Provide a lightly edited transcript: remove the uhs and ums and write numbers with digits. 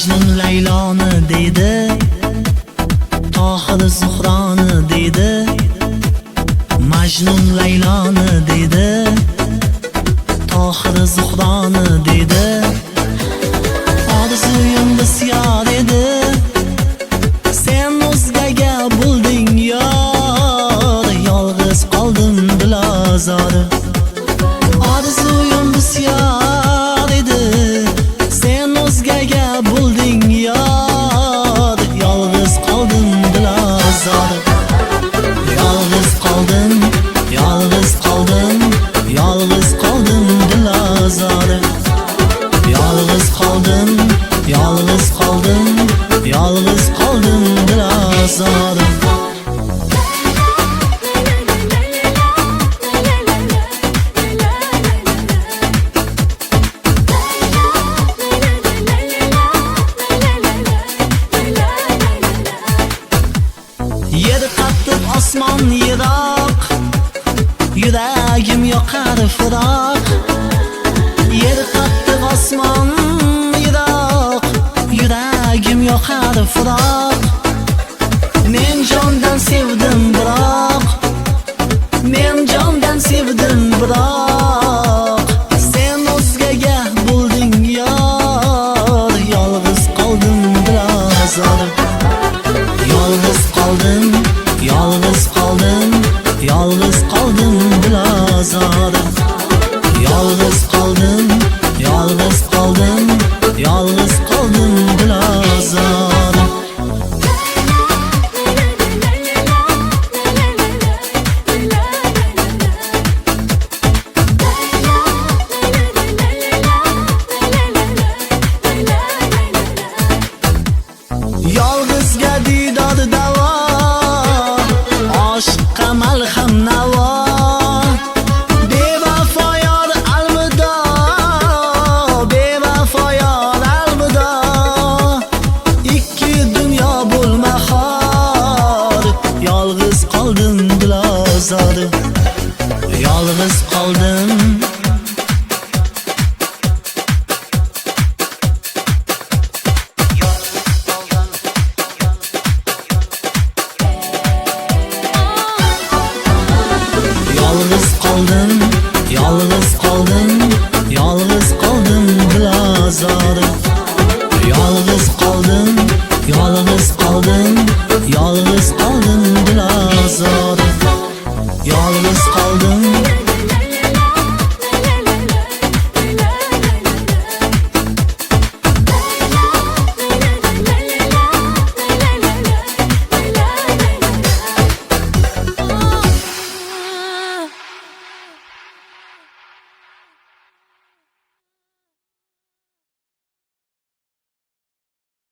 Majnun Layloni deydi, Tohir Zuhroni deydi. Majnun Layloni deydi, Tohir Zuhroni deydi. Orzuyim bisyor edi, sen o'zgaga bulding yor. Yolg'iz qoldim dilozori. Orzuyim bisyor edi, sen o'zgaga bulding yor. Yolg'iz qoldim dilozori. Yolg'iz qoldim, yolg'iz qoldim, yolg'iz qoldim dilozori. Yolg'iz qoldim, yolg'iz qoldim, yolg'iz qoldim dilozori. Yer qattiq, osmon yiroq, yuragim yoqar firoq. Yer qattiq, osmon yiroq, yuragim yoqar firoq. Men jondan sevdim biroq, men jondan sevdim biroq. Sen o'zgaga bulding yor. Yolg'iz qoldim dilozori. Yolg'iz qoldim, yolg'iz qoldim, yolg'iz qoldim dilozori. Yolg'iz qoldim, yolg'iz qoldim, yolg'iz qoldim dilozori. Yolg'izga diydor davo, oshiqqa malham navo. Bevafo yor alvido, bevafo yor alvido. Ikki dunyo bo'lma xor. Yolg'iz qoldim dilozori. Yolg'iz qoldim. Yolg'iz qoldim, yolg'iz qoldim, yolg'iz qoldim dilozori.